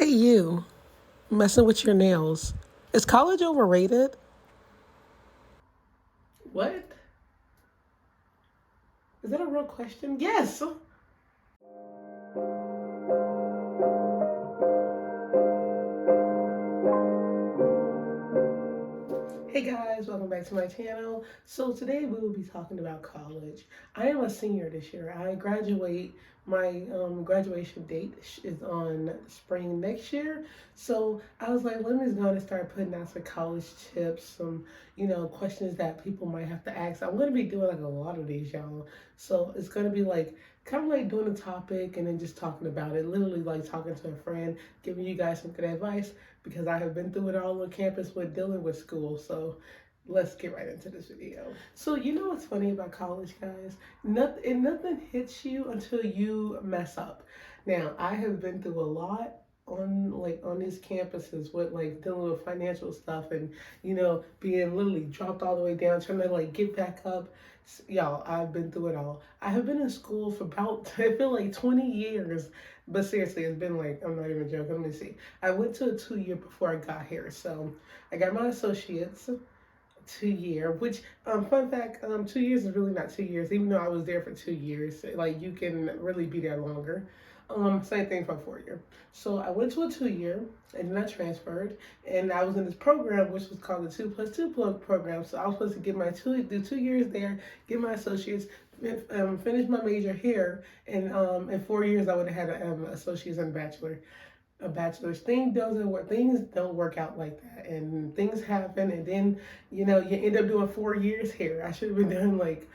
Hey, you, messing with your nails. Is college overrated? What? Is that a real question? Yes. Hey guys, welcome back to my channel. So today we will be talking about college. I am a senior this year. I graduate, my graduation date is on spring next year. So I was like, let me just go and start putting out some college tips, some, questions that people might have to ask. I'm going to be doing like a lot of these, y'all. So it's going to be like, kind of like doing a topic and then just talking about it, literally like talking to a friend, giving you guys some good advice because I have been through it all on campus with dealing with school. So let's get right into this video. So you know what's funny about college, guys? Nothing hits you until you mess up. Now I have been through a lot on these campuses with like dealing with financial stuff and being literally dropped all the way down, trying to like get back up. Y'all, I've been through it all. I have been in school for about I feel like 20 years. But seriously, it's been like, I'm not even joking. Let me see. I went to a 2 year before I got here. So I got my associates 2 year, which fun fact, 2 years is really not 2 years, even though I was there for 2 years. Like you can really be there longer. Same thing for 4 year. So I went to a 2 year and then I transferred and I was in this program which was called the 2+2 program. So I was supposed to get my do 2 years there, get my associates, finish my major here, and in 4 years I would have had an associate's and a bachelor's. Things don't work out like that, and things happen, and then you end up doing 4 years here. I should have been done like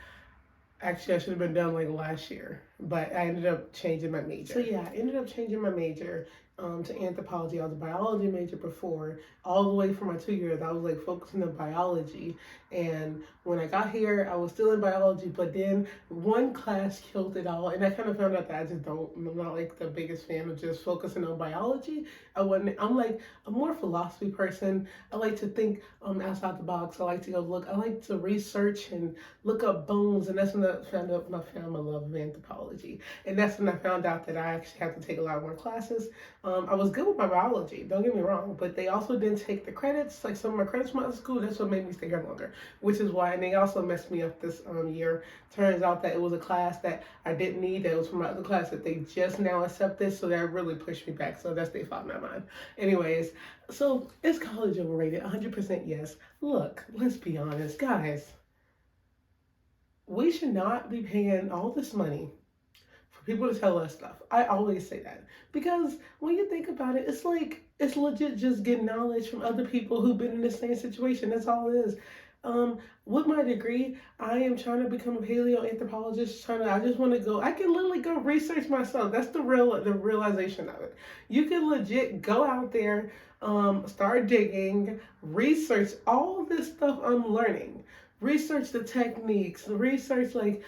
Actually, I should have been done like last year, but I ended up changing my major. So yeah, I ended up changing my major to anthropology. I was a biology major before. All the way for my 2 years, I was like focusing on biology. And when I got here, I was still in biology, but then one class killed it all. And I kind of found out that I'm not like the biggest fan of just focusing on biology. I'm like a more philosophy person. I like to think outside the box. I like to go look. I like to research and look up bones, and that's when I found my love of anthropology. And that's when I found out that I actually have to take a lot more classes. I was good with my biology, don't get me wrong, but they also didn't take the credits, like some of my credits from out of school. That's what made me stay here longer, which is why, and they also messed me up this year. Turns out that it was a class that I didn't need, that was from my other class that they just now accepted, so that really pushed me back. So that's their fault, not mine. Anyways, so is college overrated? 100% yes. Look, let's be honest, guys. We should not be paying all this money for people to tell us stuff. I always say that because when you think about it, it's like it's legit just getting knowledge from other people who've been in the same situation. That's all it is. With my degree, I am trying to become a paleoanthropologist. I just want to go. I can literally go research myself. That's the realization of it. You can legit go out there, start digging, research all this stuff I'm learning, research the techniques, research like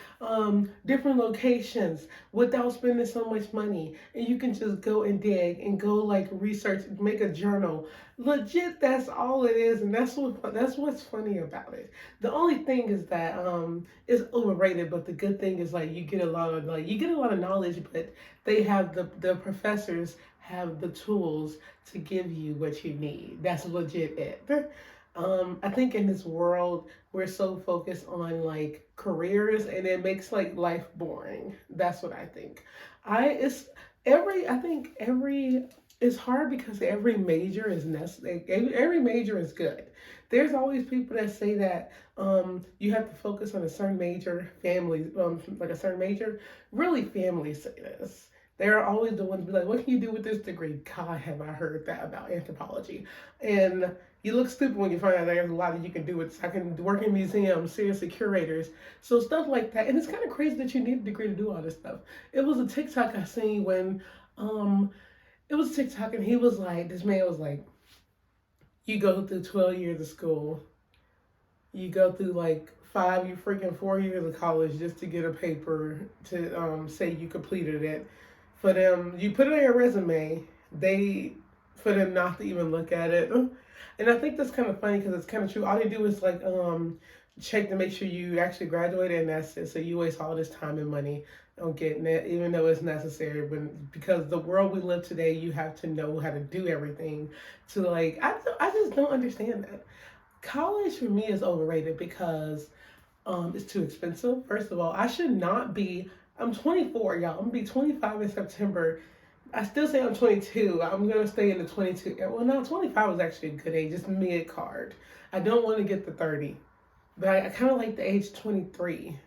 different locations without spending so much money. And you can just go and dig and go like research, make a journal. Legit, that's all it is, and that's what's funny about it. The only thing is that it's overrated, but the good thing is like you get a lot of knowledge, but the professors have the tools to give you what you need. That's legit it. I think in this world we're so focused on like careers and it makes like life boring. That's what I think. I think every it's hard because every major is necessary. Every major is good. There's always people that say that you have to focus on a certain major. Families, like a certain major. Really, families say this. They're always the ones be like, "What can you do with this degree?" God, have I heard that about anthropology? And you look stupid when you find out there's a lot that you can do with. I can work in museums, seriously, curators, so stuff like that. And it's kind of crazy that you need a degree to do all this stuff. It was a TikTok I seen when, it was TikTok, and he was like, this man was like, you go through 12 years of school, you go through like 4 years of college just to get a paper to say you completed it. For them, you put it on your resume, for them not to even look at it. And I think that's kind of funny because it's kind of true. All they do is like check to make sure you actually graduated, and that's it. So you waste all this time and money I'm getting it, even though it's necessary. But because the world we live today, you have to know how to do everything. To like, I just don't understand that. College for me is overrated because it's too expensive. First of all, I should not be. I'm 24, y'all. I'm gonna be 25 in September. I still say I'm 22. I'm gonna stay in the 22. Well, no, 25 is actually a good age. It's mid card. I don't want to get the 30, but I kind of like the age 23.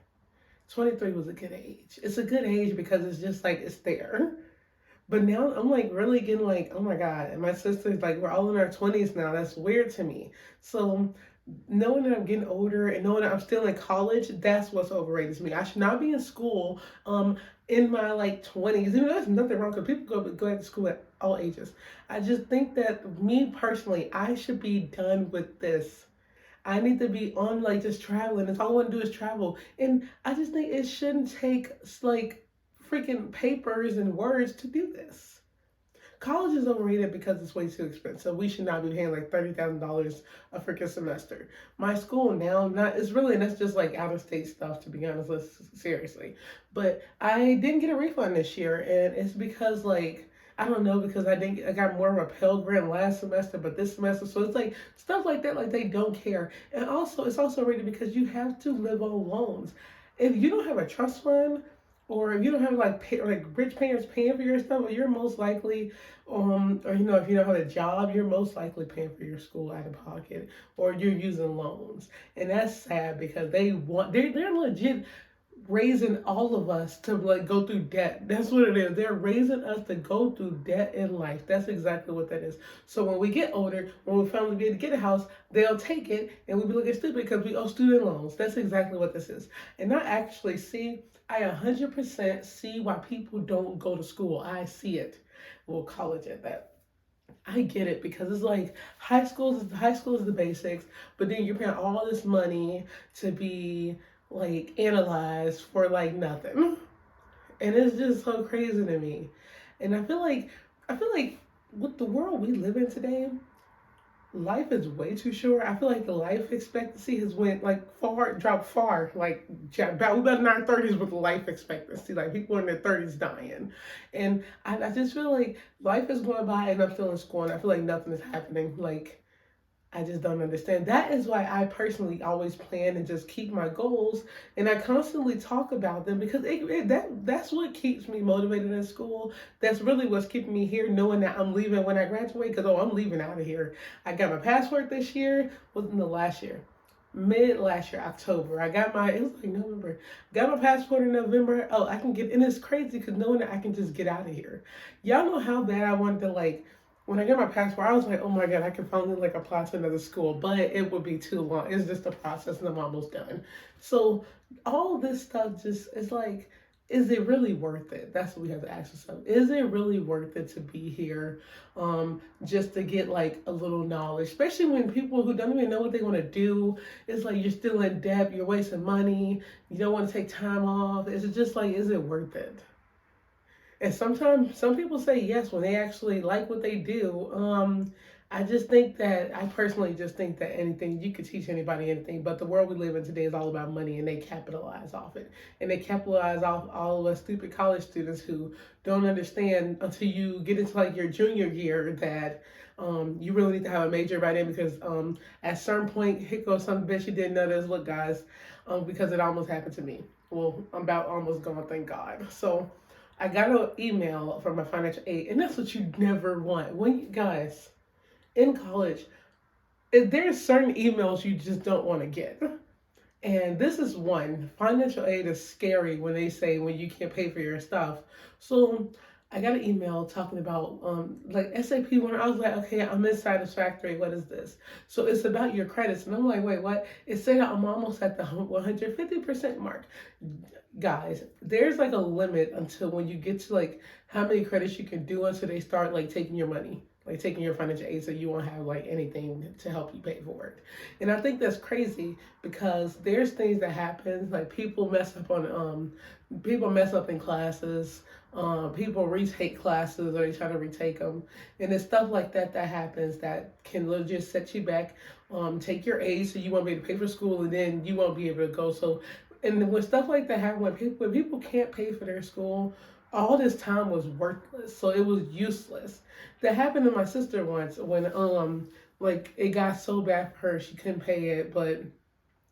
23 was a good age. It's a good age because it's just like it's there. But now I'm like really getting like, oh my God. And my sister's like, we're all in our 20s now. That's weird to me. So knowing that I'm getting older and knowing that I'm still in college, that's what's overrated to me. I should not be in school in my like 20s. Even though there's nothing wrong because people go back to school at all ages. I just think that me personally, I should be done with this. I need to be on like just traveling. That's all I want to do is travel. And I just think it shouldn't take like freaking papers and words to do this. College is overrated because it's way too expensive. We should not be paying like $30,000 a freaking semester. My school now, not it's really that's just like out of state stuff to be honest. Seriously, but I didn't get a refund this year, and it's because like I don't know because I got more of a Pell Grant last semester, but this semester, so it's like stuff like that. Like they don't care, and also it's also rated because you have to live on loans. If you don't have a trust fund, or if you don't have like rich parents paying for your stuff, you're most likely, or if you don't have a job, you're most likely paying for your school out of pocket, or you're using loans, and that's sad because they're legit raising all of us to like go through debt. That's what it is. They're raising us to go through debt in life. That's exactly what that is. So when we get older, when we finally be able to get a house, they'll take it and we'll be looking stupid because we owe student loans. That's exactly what this is. And I 100% see why people don't go to school. I see it. Well, college at that. I get it because it's like high school is the basics, but then you're paying all this money to be like analyzed for like nothing. And it's just so crazy to me. And I feel like with the world we live in today, life is way too short. I feel like the life expectancy has went like dropped far. Like we about in our 30s with the life expectancy. Like people in their 30s dying, and I just feel like life is going by, and I'm still in school, and I feel like nothing is happening. Like I just don't understand. That is why I personally always plan and just keep my goals, and I constantly talk about them because that's what keeps me motivated in school. That's really what's keeping me here, knowing that I'm leaving when I graduate. Because I'm leaving out of here. I got my passport this year. Wasn't the last year. Mid last year, October. It was like November. Got my passport in November. Oh, I can get, and it's crazy because knowing that I can just get out of here. Y'all know how bad I wanted to like when I get my passport, I was like, oh my God, I could finally like apply to another school, but it would be too long. It's just a process and I'm almost done. So all this stuff just is like, is it really worth it? That's what we have to ask ourselves. Is it really worth it to be here just to get like a little knowledge? Especially when people who don't even know what they want to do, it's like you're still in debt, you're wasting money, you don't want to take time off. It's just like, is it worth it? And sometimes some people say yes when they actually like what they do. I personally just think that anything, you could teach anybody anything, but the world we live in today is all about money and they capitalize off it. And they capitalize off all of us stupid college students who don't understand until you get into like your junior year that you really need to have a major by then because at a certain point, here goes some bitch you didn't know this. Look, guys, because it almost happened to me. Well, I'm about almost gone, thank God. So, I got an email from my financial aid, and that's what you never want. When you guys in college, there's certain emails you just don't want to get. And this is one. Financial aid is scary when they say when you can't pay for your stuff. So I got an email talking about like SAP one. I was like, okay, I'm in Satisfactory. What is this? So it's about your credits. And I'm like, wait, what? It said I'm almost at the 150% mark. Guys, there's like a limit until when you get to like how many credits you can do until they start like taking your money, like taking your financial aid so you won't have like anything to help you pay for it. And I think that's crazy because there's things that happen, like people mess up in classes, people retake classes or they try to retake them. And it's stuff like that that happens that can legit set you back, take your aid so you won't be able to pay for school and then you won't be able to go. So And when stuff like that happen, when people can't pay for their school, all this time was worthless. So it was useless. That happened to my sister once when like it got so bad for her she couldn't pay it, but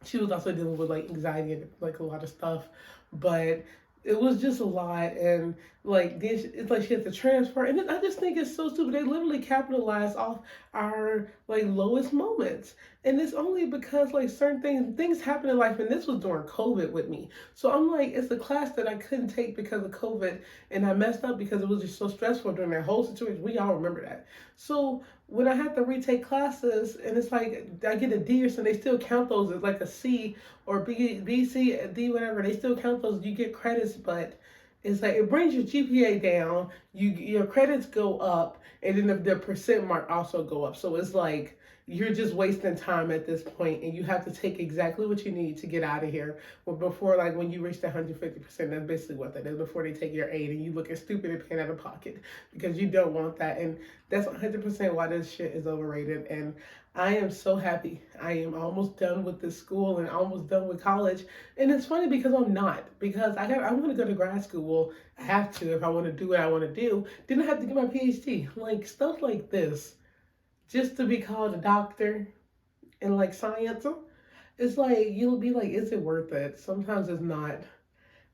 she was also dealing with like anxiety and like a lot of stuff, but it was just a lot. And like then it's like she had to transfer, and then I just think it's so stupid. They literally capitalize off our like lowest moments, and it's only because like certain things happen in life, and this was during COVID with me. So I'm like, it's a class that I couldn't take because of COVID, and I messed up because it was just so stressful during that whole situation. We all remember that. So when I had to retake classes, and it's like I get a D or something, they still count those as like a C or B, C, D, whatever. They still count those. You get credits, but it's like it brings your GPA down. Your credits go up, and then the percent mark also go up. So it's like you're just wasting time at this point, and you have to take exactly what you need to get out of here. Well, before like when you reach the 150%, that's basically what that is. Before they take your aid, and you looking stupid and paying out of pocket because you don't want that. And that's 100% why this shit is overrated. And I am so happy. I am almost done with this school and almost done with college. And it's funny because I'm not. Because I want to go to grad school. Well, I have to if I want to do what I want to do. Then I have to get my PhD. Like stuff like this. Just to be called a doctor in like science. It's like you'll be like, is it worth it? Sometimes it's not.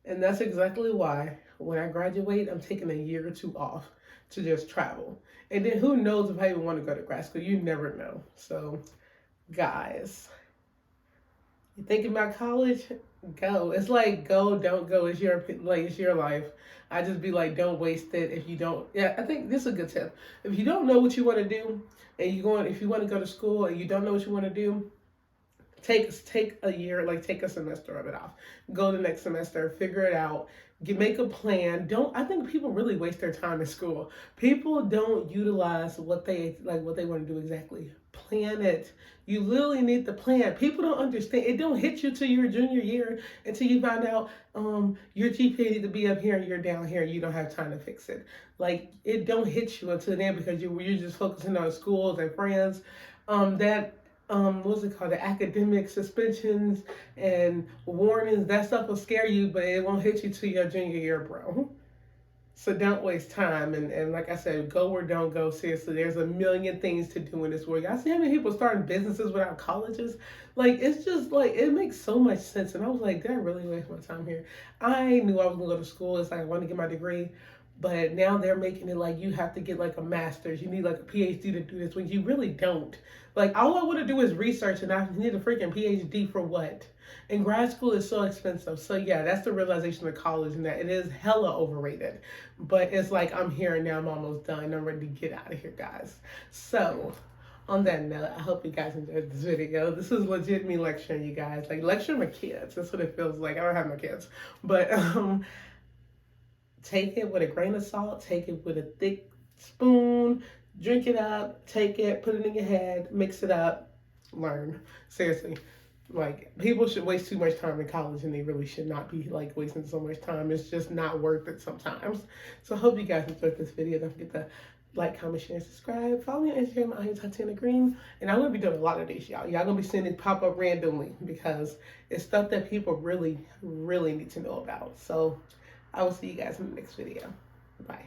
And that's exactly why when I graduate, I'm taking a year or two off to just travel. And then who knows if I even want to go to grad school? You never know. So, guys, you thinking about college? Go. It's like go, don't go. It's your life. I just be like, don't waste it. If you don't, yeah, I think this is a good tip. If you don't know what you want to do, and if you want to go to school and you don't know what you want to do, take a year, like take a semester of it off. Go the next semester, figure it out. Make a plan. Don't I think people really waste their time in school. People don't utilize what they want to do exactly. Plan it. You literally need to plan. People don't understand. It don't hit you till your junior year until you find out your GPA need to be up here and you're down here. You don't have time to fix it. Like it don't hit you until then because you're just focusing on schools and friends. That what's it called, the academic suspensions and warnings, that stuff will scare you, but it won't hit you till your junior year, bro. So don't waste time. And like I said, go or don't go. Seriously, there's a million things to do in this world. I see how many people starting businesses without colleges. Like, it's just like, it makes so much sense. And I was like, did I really waste my time here? I knew I was going to go to school. It's like, I wanted to get my degree. But now they're making it like you have to get like a master's. You need like a PhD to do this when you really don't. Like, all I want to do is research, and I need a freaking PhD for what? And grad school is so expensive. So yeah, that's the realization of college, and that it is hella overrated. But it's like I'm here and now I'm almost done. I'm ready to get out of here, guys. So on that note, I hope you guys enjoyed this video. This is legit me lecturing you guys. Like lecturing my kids. That's what it feels like. I don't have my kids. But take it with a grain of salt, take it with a thick spoon, drink it up, take it, put it in your head, mix it up, learn. Seriously. Like, people should waste too much time in college, and they really should not be like wasting so much time. It's just not worth it sometimes. So I hope you guys enjoyed this video. Don't forget to like, comment, share, and subscribe. Follow me on Instagram. I am Tatiana Green, and I'm gonna be doing a lot of these, y'all. Y'all gonna be seeing it pop up randomly because it's stuff that people really, really need to know about. So I will see you guys in the next video. Bye.